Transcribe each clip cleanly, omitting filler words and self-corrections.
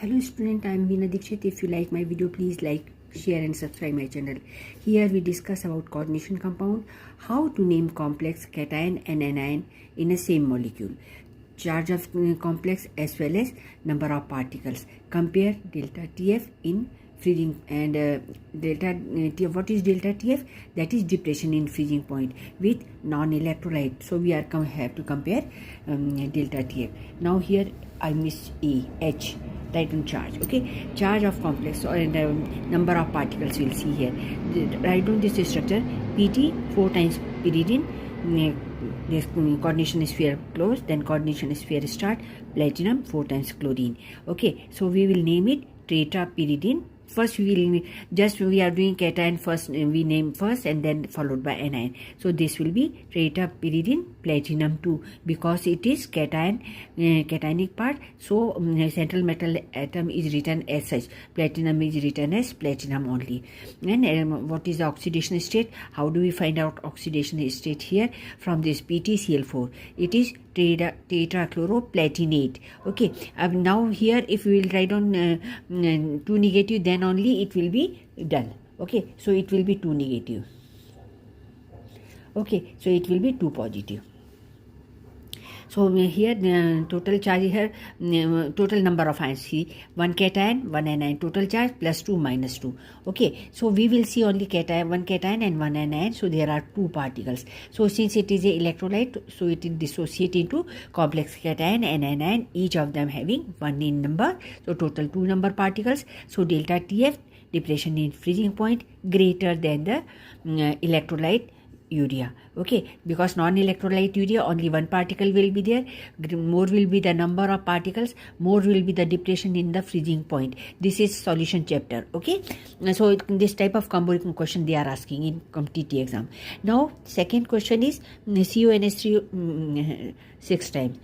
Hello student, I am Veena Dikshit. If you like my video, please like, share and subscribe my channel. Here we discuss about coordination compound, how to name complex cation and anion in a same molecule, charge of complex as well as number of particles. Compare delta TF in freezing and delta TF. What is delta TF? That is depression in freezing point with non-electrolyte. So we are have to compare delta TF. Now here I miss E, H. Write on charge. Okay, charge of complex or the number of particles we'll see here. Write down this structure. PT 4 times pyridine. This coordination sphere closed, then coordination sphere start. Platinum 4 times chlorine. Okay, so we will name it tetrapyridine. First we are doing cation first, we name first and then followed by anion. So this will be tetrapyridine platinum 2 because it is cation, cationic part. So central metal atom is written as such. Platinum is written as platinum only. And what is the oxidation state? How do we find out oxidation state here? From this PtCl4. It is tetrachloroplatinate. Okay, now here if we will write on 2 negative, then only it will be done. Okay, so it will be 2 negative. Okay, so it will be 2 positive. So here total charge here, total number of ions, see 1 cation 1 anion, total charge plus 2 minus 2. Okay, so we will see only cation, 1 cation and 1 anion. So there are 2 particles. So since it is a electrolyte, so it will dissociate into complex cation and anion, each of them having 1 in number. So total 2 number particles. So delta TF, depression in freezing point, greater than the electrolyte urea. Okay, because non-electrolyte urea only 1 particle will be there, more will be the number of particles, more will be the depression in the freezing point. This is solution chapter. Okay, so this type of combo question they are asking in TT exam. Now second question is CONH3 6 times,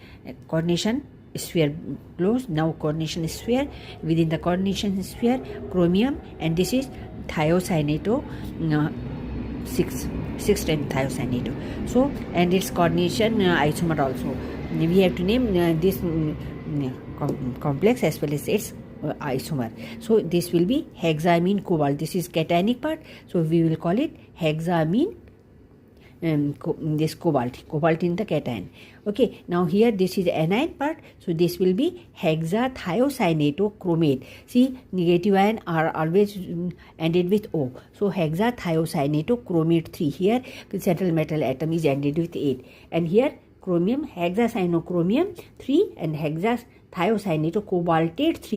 coordination sphere closed. Now coordination sphere, within the coordination sphere chromium, and this is thiocyanate 6 times thiocyanate. So and its coordination isomer also. We have to name this complex as well as its isomer. So this will be hexamine cobalt. This is cationic part. So we will call it hexamine. This cobalt in the cation. Okay, now here this is anion part, so this will be hexathiocyanatochromate. See, negative ion are always ended with O, so hexathiocyanatochromate 3. Here central metal atom is ended with 8, and here chromium hexacyanachromium 3 and hexathiocyanatocobaltate 3.